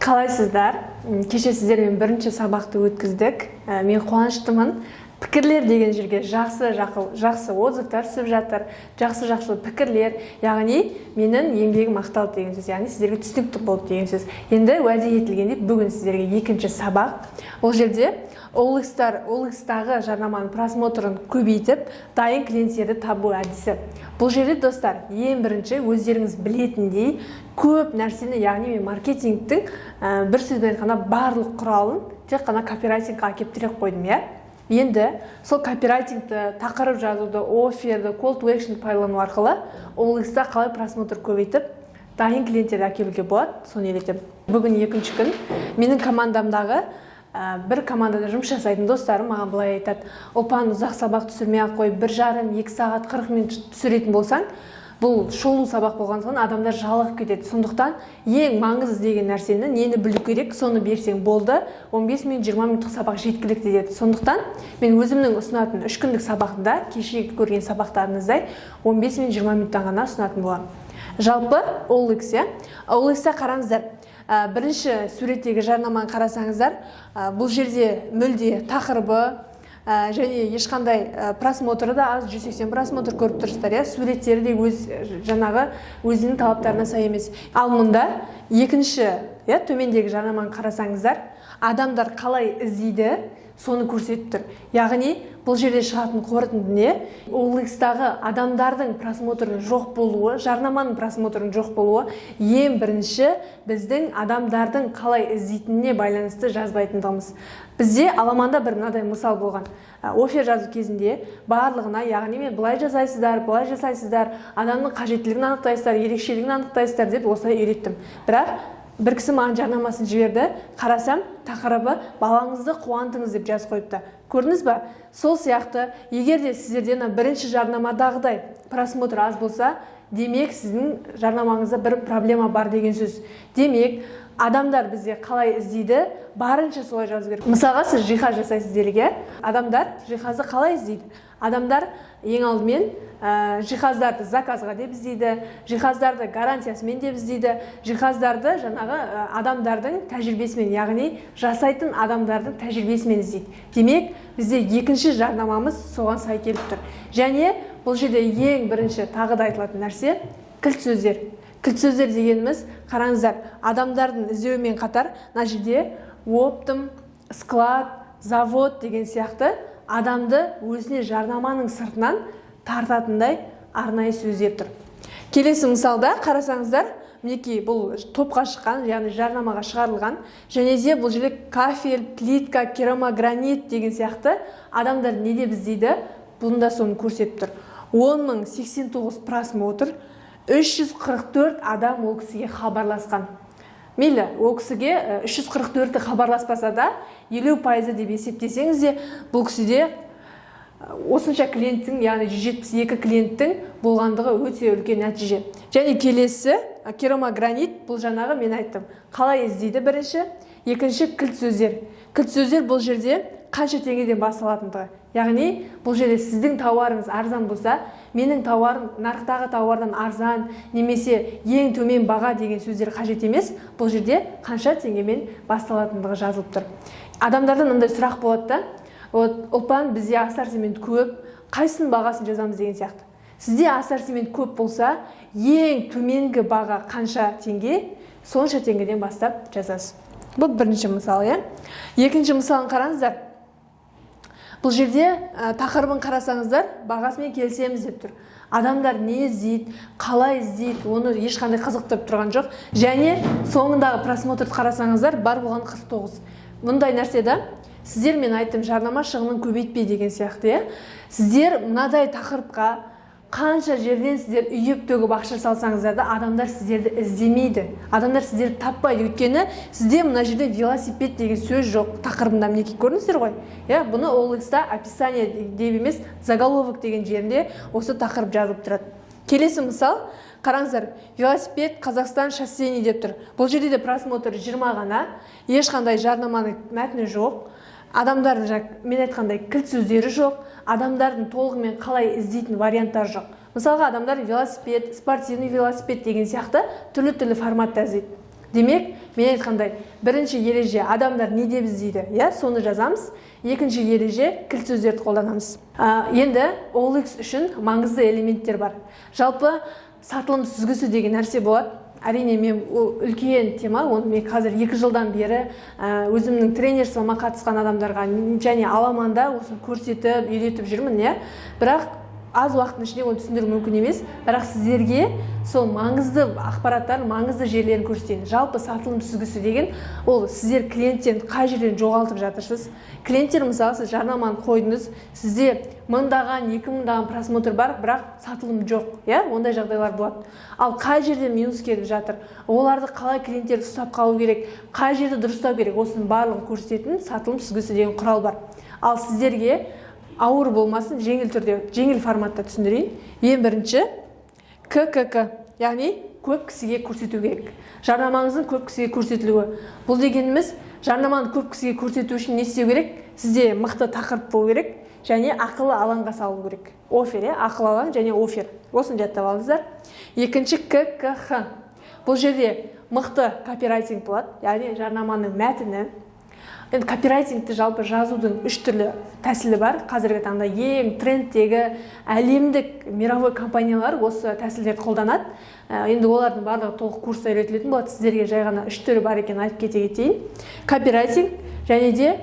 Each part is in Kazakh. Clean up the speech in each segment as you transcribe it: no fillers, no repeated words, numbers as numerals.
Қалайсыздар? Кеше сіздермен бірінші сабақты өткіздік. Мен қуаныштымын. Пікірлер деген жерге жақсы отзывтар түсіп жатыр, жақсы пікірлер, яғни менің еңбегім ақталды деген сөз, яғни сіздерге түсінікті болды деген сөз. Енді уәде етілгендей бүгін сіздерге екінші сабақ. Ол жерде OLX-тағы жарнаманың просмотрын көбейтіп, дайын клиенттерді табу әдісі. Бұл жерде достар, ең бірінші өздеріңіз білетіндей көп нәрсені, яғни мен маркетингтің бір сөзбен айтқанда барлық құралын тек қана копирайтингқа әкеліп тіреп қойдым, иә? Енді сол копирайтингті, тақырып жазуды, офферді, call to action пайдалану арқылы OLX-та қалай просмотр көбейтіп, дайын клиенттерді әкелуге болады, соны үйретемін. Бүгін екінші күн. Менің командамдағы бір командада жұмыс жасайтын достарым маған былай айтады: "Опан, ұзақ сабақ түсірмей ақ қой, 1,5-2 сағат 40 минут түсіретін болсаң, бұл шолу сабақ болғандықтан адамдар жалығып кетеді. Сондықтан ең маңызды деген нәрсені нені білу керек, соны берсең болды, 15 минут 20 минуттық сабақ жеткілікті" деді. Сондықтан мен өзімнің ұсынатын 3 күндік сабағында, кешегі көрген сабақтарыңыздай 15 минут 20 минуттан ғана ұсынатын боламын. Жалпы OLX-та қараңыздар, бірінші суреттегі жарнаманы қарасаңыздар, бұл жерде мүлде тақырыбы және ешқандай просмотры да аз, 180 просмотр көріп тұрсыздар, суреттері де өзінің талаптарына сай емес. Ал мұнда екінші төмендегі жарнаманы қарасаңыздар, адамдар қалай іздейді, соны көрсетіп тұр. Яғни бұл жерде шығатын қорытынды не? OLX-тағы адамдардың просмотрының жоқ болуы, жарнаманың просмотрының жоқ болуы ең бірінші біздің адамдардың қалай іздейтініне байланысты жазбайтындығымыз. Бізде аламанда бір мынадай мысал болған. Оффер жазу кезінде барлығына, яғни мен былай жасайсыздар, адамның қажеттілігін анықтайсыздар, ерекшелігін анықтайсыздар деп осылай үйреттім. Бірақ бір кісі маған жарнамасын жіберді, қарасам, тақырыбы "балаңызды қуантыңыз" деп жазып қойыпты. Көрдіңіз ба? Сол сияқты, егер де сіздерден бірінші жарнамадағыдай просмотр аз болса, демек сіздің жарнамаңызда бір проблема бар деген сөз. Демек, адамдар бізде қалай іздейді, барынша солай жазу керек. Мысалға, сіз жиһаз жасайсыз делік, адамдар жиһазды қалай іздейді? Адамдар ең алдымен жиһаздарды заказға деп іздейді, жиһаздарды гарантиясымен деп іздейді, жиһаздарды адамдардың тәжірибесімен, яғни жасайтын адамдардың тәжірибесімен іздейді. Демек, бізде екінші жарнамамыз соған сай келіп тұр. Және бұл жерде ең бірінші тағы да айтылатын нәрсе кілт сөздер. Кілт сөздер дегеніміз, қараңыздар, адамдардың іздеуімен қатар, мына жерде оптом, склад, завод деген сияқты адамды өзіне жарнаманың сыртынан тартатындай арнайы сөздер тұр. Келесі мысалда қарасаңыздар, мінекей бұл топқа шыққан, яғни жарнамаға шығарылған, және де бұл жерде кафель, плитка, керамогранит деген сияқты адамдар не деп іздейді, бұнда соны көрсетіп тұр. 10.089 просмотр, 344 адам ол кісіге хабарласқан. Мейлі, ол кісіге 344-ті хабарласпаса да, 50% деп есептесеңіз де, бұл кісіде осынша клиенттің, яғни 172 клиенттің болғандығы өте үлкен нәтиже. Және келесі, керамогранит, бұл жаңағы мен айттым. Қалай іздейді бірінші? Екінші, кілт сөздер. Кілт сөздер бұл жерде қанша теңгеден басталатындығы. Яғни, бұл жерде сіздің тауарыңыз арзан болса, менің тауарым нарықтағы тауардан арзан, немесе ең төмен баға деген сөздер қажет емес. Бұл жерде қанша теңгемен басталатындығы жазылып тұр. Адамдардан мындай сұрақ болады да: "Опан, бізде ассортимент көп, қайсының бағасын жазамыз?" деген сияқты. Сізде ассортимент көп болса, ең төменгі баға қанша теңге, сонша теңгеден бастап жазасыз. Бұл бірінші мысал, Екінші мысалын қараңыздар. Бұл жерде тақырыбын қарасаңыздар, бағасымен келісеміз деп тұр. Адамдар не іздейді, қалай іздейді, оны ешқандай қызықтырып тұрған жоқ. Және соңындағы просмотрды қарасаңыздар, бар болған 49. Мұндай нәрседе сіздер мен айттым, жарнама шығынын көбейтпей деген сияқты. Сіздер мынадай тақырыпқа қанша жерден сіздер үйіп төгіп ақша салсаңыздар да, адамдар сіздерді іздемейді. Адамдар сіздерді таппайды. Өйткені сізде мына жерде велосипед деген сөз жоқ. Тақырыбында мінекей көрдіңіздер ғой. Бұны OLX-та описание деп емес, заголовок деген жерінде осы тақырып жазылып тұрады. Келесі мысал, қараңыздар, велосипед Қазақстан шоссейный деп тұр. Бұл жерде де просмотр 20 ғана, ешқандай жарнаманың мәтіні жоқ. Адамдардың, мен айтқандай, кілт сөздері жоқ, адамдардың толығымен қалай іздейтін варианттар жоқ. Мысалға, адамдар велосипед, спортивный велосипед деген сияқты түрлі форматта іздейді. Демек, мен айтқандай, бірінші ереже адамдар не деп іздейді, соны жазамыз. Екінші ереже кілт сөздерді қолданамыз. Енді OLX үшін маңызды элементтер бар. Жалпы сатылым сүзгісі деген нәрсе болады. Әрине, мен үлкен тема, оны мен қазір 2 жылдан бері өзімнің тренерствома қатысқан адамдарға және аламанда осыны көрсетіп, үйретіп жүрмін, бірақ аз уақыттың ішінде оны түсіндіру мүмкін емес, бірақ сіздерге сол маңызды ақпараттар, маңызды жерлерін көрсетейін. Жалпы сатылым сүзгісі деген ол сіздер клиенттерді қай жерден жоғалтып жатырсыз. Клиенттер, мысалы, сіз жарнаманы қойдыңыз, сізде 1000-даған, 2000-даған просмотр бар, бірақ сатылым жоқ, ондай жағдайлар болады. Ал қай жерде минус келіп жатыр, оларды қалай клиенттерді ұстап қалу керек, қай жерді дұрыстау керек, осының барлығын көрсететін сатылым сүзгісі деген құрал бар. Ал сіздерге ауыр болмасын, жеңіл түрде, жеңіл форматта түсіндірейін. Ең бірінші ККК, яғни көп кісіге көрсету керек. Жарнамаңыздың көп кісіге көрсетілуі. Бұл дегеніміз, жарнаманы көп кісіге көрсету үшін не істеу керек? Сізде мықты тақырып болу керек және ақылы алаңға салу керек. Офер, ақылы алаң және офер. Осыны жаттап алыңыздар. Екінші ККХ. Бұл жерде мықты копирайтинг болады, яғни жарнаманың мәтіні. Енді копирайтингті жалпы жазудың 3 түрлі тәсілі бар. Қазіргі таңда ең трендтегі әлемдік мировой компаниялар осы тәсілдерді қолданады. Енді олардың барлығы толық курста үйретілетін болады. Сіздерге жай ғана 3 түрі бар екенін айтып кете кетейін. Копирайтинг және де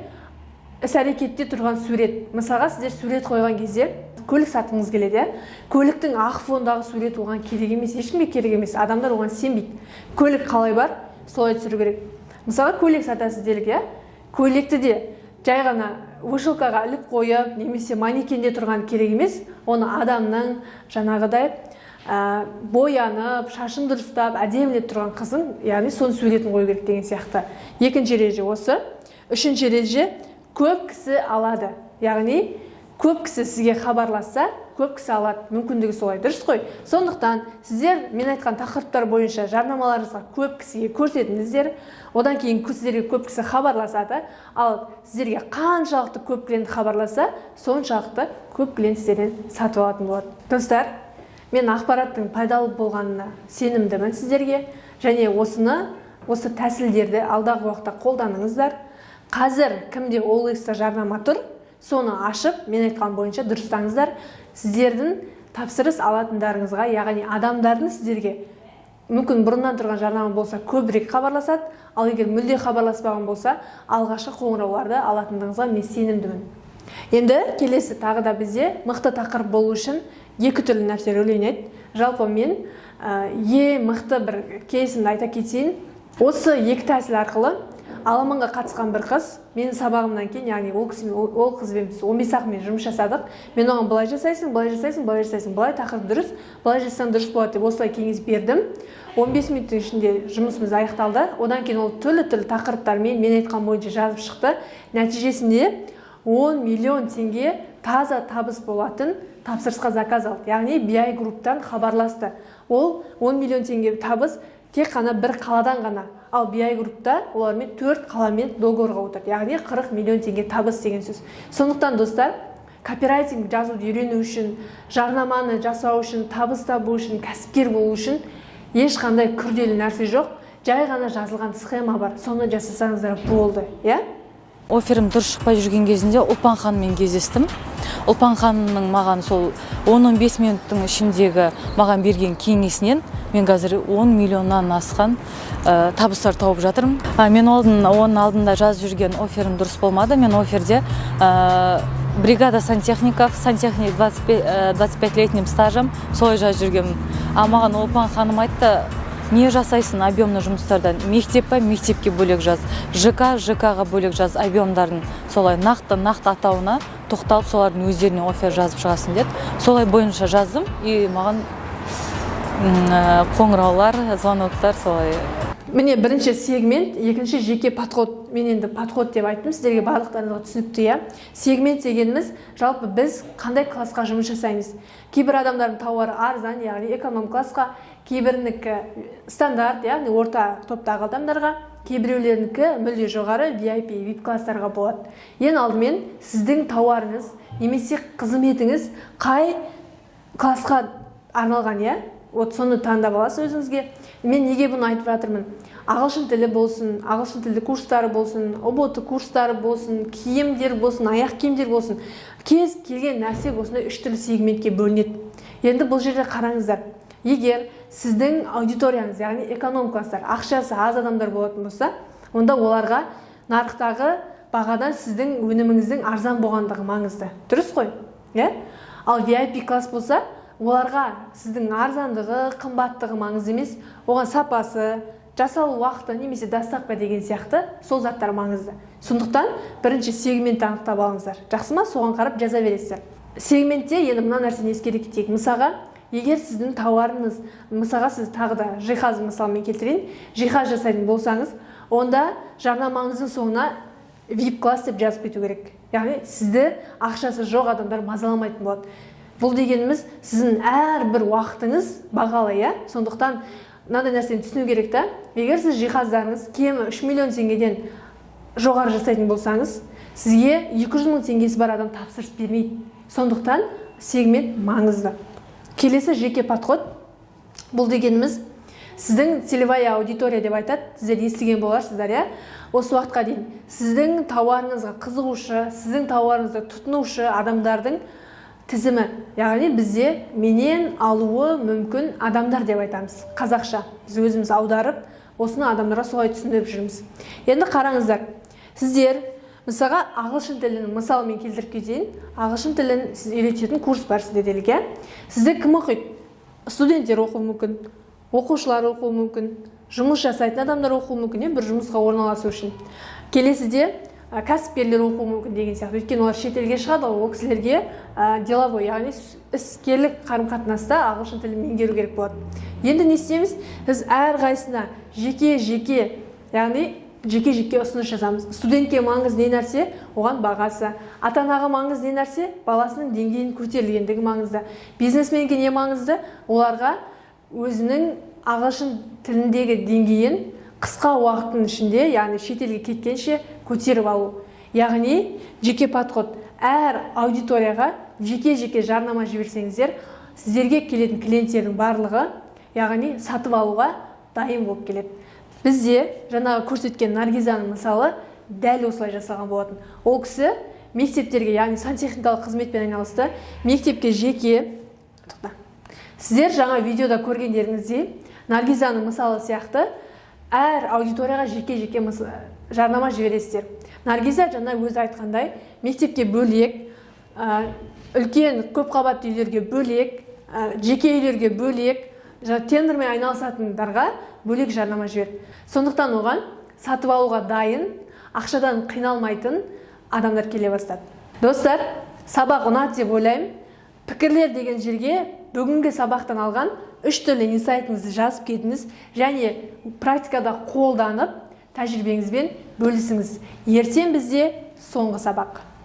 іс-әрекетте тұрған сурет. Мысалға, сіздер сурет қойған кезде көлік сатқыңыз келеді, көліктің ақ фондағы сурет оған керек емес, ешкімге керек емес. Адамдар оған сенбейді. Көлік қалай бар, солай түсіру керек. Мысалға, көлік сатасыз делік, көйлекті де жай ғана вышивкаға іліп қойып, немесе манекенде тұрған керек емес, оны адамның жаңағыдай боянып, шашын дұрыстап, әдемілеп тұрған қызың, яғни соның суретін қою керек деген сияқты. Екінші ереже осы. Үшінші ереже көп кісі алады. Яғни көп кісі сізге хабарласса, көп кісі алады, мүмкіндігі солай, дұрыс қой. Сондықтан сіздер мен айтқан тақырыптар бойынша жарнамаларыңызға көп кісіге көрсетіңіздер. Одан кейін сіздерге көп кісі хабарласады. Ал сіздерге қаншалықты көп клиент хабарласа, соншалықты көп клиент сіздерден сатып алатын болады. Достар, мен ақпараттың пайдалы болғанына сенімдімін сіздерге, және осы тәсілдерді алдағы уақытта қолданыңыздар. Қазір кімде OLX-та жарнама тұр, соны ашып, мен айтқан бойынша дұрыстаңыздар. Сіздердің тапсырыс алатындарыңызға, яғни адамдардың сіздерге мүмкін бұрыннан тұрған жарнама болса көбірек хабарласады, ал егер мүлде хабарласпаған болса, алғашқы қоңырауларды алатындығыңызға мен сенімдімін. Енді келесі тағы да бізде мықты тақырып болу үшін 2 түрлі нәрсе рөл ойнайды. Жалпы мен ең мықты бір кейсімді айта кетейін. Осы 2 тәсіл арқылы аламанға қатысқан бір қыз, менің сабағымнан кейін, яғни ол қызбен 15 ақымен жұмыс жасадық. Мен оған былай жасайсың, былай тақырып дұрыс, былай жасаң дұрыс болады деп осылай кеңес бердім. 15 минуттың ішінде жұмысымыз аяқталды. Одан кейін ол түрлі тақырыптармен мен айтқан бойынша жазып шықты. Нәтижесінде 10 миллион теңге таза табыс болатын тапсырысқа заказ алды. Яғни BI групптан хабарласты. Ол 10 миллион теңге табыс тек қана бір қаладан ғана. Ал BI группта олармен 4 қаламен договорға отырды. Яғни 40 миллион теңге табыс деген сөз. Сондықтан достар, копирайтинг жазуды үйрену үшін, жарнаманы жасау үшін, табыс табу үшін, кәсіпкер болу үшін ешқандай күрделі нәрсе жоқ. Жай ғана жазылған схема бар. Соны жасасаңыздар болды, Оферім дұрыс шықпай жүрген кезінде Ұлпан ханыммен кездестім. Ұлпан ханымның маған сол 10-15 минуттың ішіндегі маған берген кеңесінен мен қазір 10 миллионнан асқан табыстар тауып жатырмын. Мен оның алдында жазып жүрген оферім дұрыс болмады. Мен оферде бригада сантехников, 25-летним стажем солай жазып жүргенмін. Маған Ұлпан ханым айтты, не жасайсың объемны жұмыстардан? Мектепке бөлек жаз, ЖК-ға бөлек жаз, объемдардың солай нақты атауына тоқталып, солардың өздеріне офер жазып шығасың деді. Солай бойынша жаздым, и маған қоңыраулар, звоноктар солай. Міне бірінші сегмент, екінші жеке подход. Мен енді подход деп айттым, сіздерге барлықтарыңызға түсінікті. Сегмент дегеніміз жалпы біз қандай классқа жұмыс жасаймыз. Кейбір адамдардың тауары арзан, яғни эконом классқа, кейбірінікі стандарт, яғни орта топтағы адамдарға, кейбіреулерінікі мүлде жоғары VIP, VIP класстарға болады. Ең алдымен сіздің тауарыңыз немесе қызметіңіз қай классқа арналған, соны таңдап аласыз өзіңізге. Мен неге бұны айтып жатырмын? ағылшын тілі болсын, ағылшын тілі курстары болсын, ұбт курстары болсын, киімдер болсын, аяқ киімдер болсын, кез келген нәрсе осындай 3 түрлі сегментке бөлінеді. Енді бұл жерде қараңыздар, егер сіздің аудиторияңыз, яғни эконом класстар, ақшасы аз адамдар болатын болса, онда оларға нарықтағы бағадан сіздің өніміңіздің арзан болғандығы маңызды. Дұрыс қой? Ал VIP класс болса, оларға сіздің арзандығы, қымбаттығы маңызды емес, оған сапасы, жасалу уақыты немесе доставка деген сияқты сол заттар маңызды. Сондықтан бірінші сегментті анықтап алыңыздар. Жақсы ма? Соған қарап жаза бересіздер. Сегментте енді мына нәрсені ескере кетейік. Мысалға, егер сіздің тауарыңыз, мысалға сіз тағы да жиһаз мысалмен келтірейін, жиһаз жасайтын болсаңыз, онда жарнамаңыздың соңына VIP класс деп жазып кету керек. Яғни сізді ақшасы жоқ адамдар мазаламайтын болады. Бұл дегеніміз сіздің әрбір уақытыңыз бағалы, сондықтан мынандай нәрсені түсіну керек та. Егер сіз жиһаздарыңыз кемі 3 миллион теңгеден жоғары жасайтын болсаңыз, сізге 200 мың теңгесі бар адам тапсырыс бермейді. Сондықтан сегмент маңызды. Келесі жеке подход. Бұл дегеніміз сіздің целевая аудитория деп айтады. Сіздер естіген боларсыздар, осы уақытқа дейін сіздің тауарыңызға қызығушы, сіздің тауарыңызды тұтынушы адамдардың тізімі, яғни бізде менен алуы мүмкін адамдар деп айтамыз. Қазақша біз өзіміз аударып, осыны адамдарға солай түсіндіріп жүрміз. Енді қараңыздар, сіздер мысалға ағылшын тілінің мысалымен келтіріп кетейін. Ағылшын тілін сіз үйрететін курс бар сізде делік, Сізде кім оқиды? Студенттер оқуы мүмкін, оқушылар оқуы мүмкін, жұмыс жасайтын адамдар оқуы мүмкін, бір жұмысқа орналасу үшін. Келесіде кәсіпкерлер оқуы мүмкін деген сияқты. Өйткені олар шетелге шығады, ол кісілерге деловой, яғни іскерлік қарым-қатынаста ағылшын тілін меңгеру керек болады. Енді не істейміз? Біз әрқайсысына жеке-жеке, яғни жеке-жеке ұсыныс жазамыз. Студентке маңызды не нәрсе? Оған бағасы. Ата-анаға маңызды не нәрсе? Баласының деңгейін көтерілгендігі маңызды. Бизнесменге не маңызды? Оларға өзінің ағылшын тіліндегі деңгейін қысқа уақыттың ішінде, яғни шетелге кеткенше көтеріп алу. Яғни жеке подход. Әр аудиторияға жеке-жеке жарнама жіберсеңіздер, сіздерге келетін клиенттердің барлығы, яғни сатып алуға дайын болып келеді. Бізде жаңағы көрсеткен Наргизаның мысалы дәл осылай жасалған болатын. Ол кісі мектептерге, яғни сантехникалық қызметпен айналысты. Мектепке жеке. Сіздер жаңа видеода көргендеріңіздей Наргизаның мысалы сияқты әр аудиторияға жеке-жеке жарнама жібересіздер. Наргиза жаңа өзі айтқандай, мектепке бөлек, үлкен көпқабатты үйлерге бөлек, жеке үйлерге бөлек, тендермен айналысатындарға бөлек жарнама жіберді. Сондықтан оған сатып алуға дайын, ақшадан қиналмайтын адамдар келе бастады. Достар, сабақ ұнады деп ойлаймын. Пікірлер деген жерге бүгінгі сабақтан алған 3 түрлі инсайтыңызды жазып кетіңіз және практикада қолданып тәжірибеңізбен бөлісіңіз. Ертең бізде соңғы сабақ.